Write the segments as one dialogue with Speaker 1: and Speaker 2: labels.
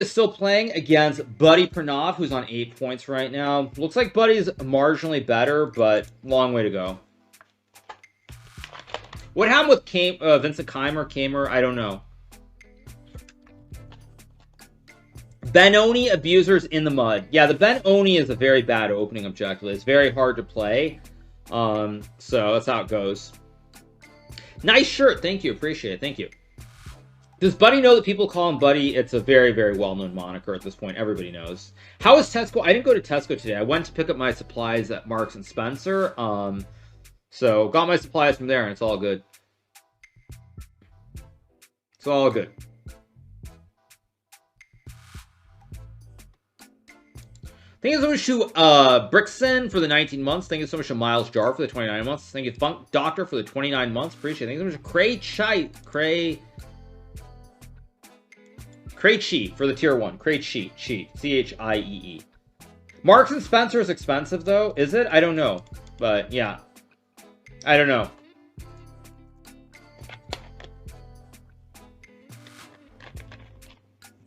Speaker 1: is still playing against Buddy Pranav, who's on 8 points right now. Looks like Buddy's marginally better, but long way to go. What happened with Vincent Kamer? I don't know. Benoni abusers in the mud. Yeah, the Benoni is a very bad opening objective. It's very hard to play. So that's how it goes. Nice shirt. Thank you. Appreciate it. Thank you. Does Buddy know that people call him Buddy? It's a very, very well-known moniker at this point. Everybody knows. How is Tesco? I didn't go to Tesco today. I went to pick up my supplies at Marks and Spencer. So got my supplies from there, and it's all good. It's all good. Thank you so much to Brixton for the 19 months. Thank you so much to Miles Jar for the 29 months. Thank you Funk Doctor for the 29 months. Appreciate it. Thank you so much to Cray for the tier 1. Cray Cheat. C-H-I-E-E. Marks and Spencer is expensive, though. Is it? I don't know. But, yeah. I don't know.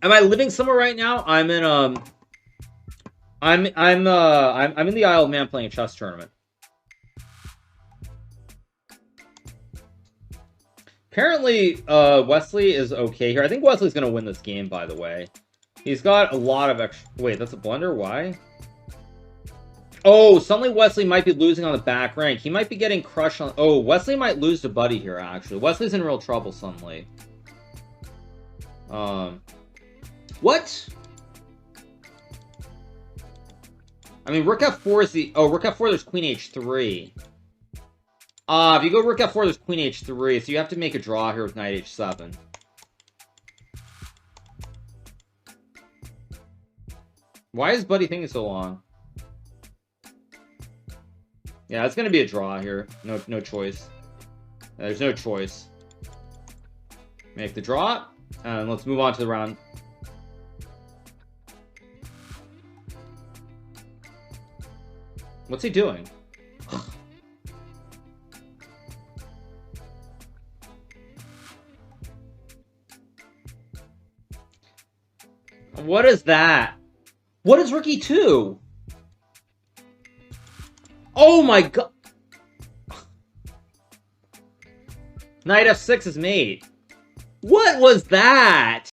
Speaker 1: Am I living somewhere right now? I'm in, I'm in the Isle of Man playing a chess tournament. Apparently, Wesly is okay here. I think Wesley's going to win this game, by the way. He's got a lot of extra... Wait, that's a blunder? Why? Oh, suddenly Wesly might be losing on the back rank. He might be getting crushed on... Oh, Wesly might lose to Buddy here, actually. Wesley's in real trouble suddenly. What? I mean, Rook F4 is the... Oh, Rook F4, there's Queen H3. If you go Rook F4, there's Queen H3, so you have to make a draw here with Knight H7. Why is Buddy thinking so long? Yeah, it's gonna be a draw here. No choice. There's no choice. Make the draw, and let's move on to the round. What's he doing? What is that? What is Rook E2? Oh my god! Knight F6 is mate. What was that?